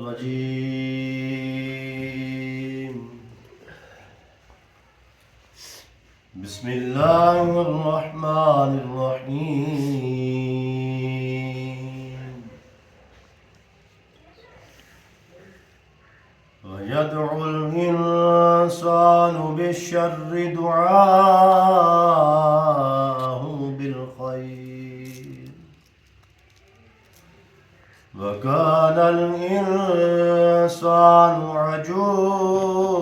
الرجيم بسم الله الرحمن الرحيم ويدعو الإنسان بالشر دعاءه بالخير وكان الإنسان عجولا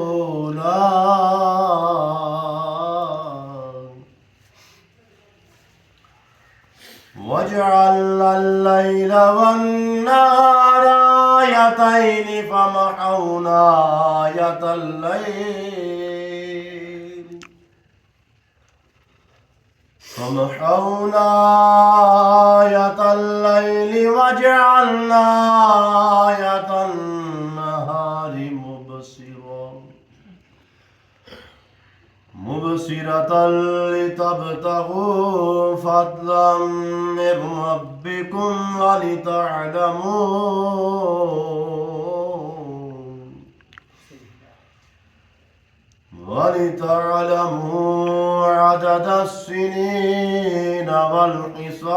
وجعلنا الليل والنهار آيتين فمحونا آية الليل وجعلنا آية النهار مبصرة لتبتغوا فضلا من ربكم ولتعلموا عدد السنين والحساب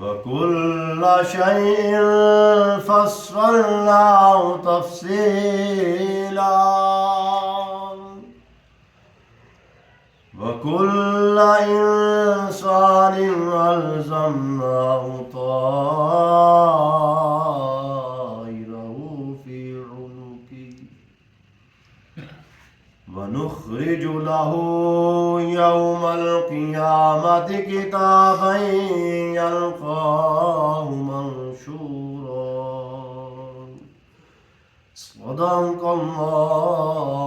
وكل شيء فصلناه تفصيلا وكل إنسان ألزمناه طائره في عنقه ونخرج له يوم القيامة كتابا يلقاه منشورا صدق الله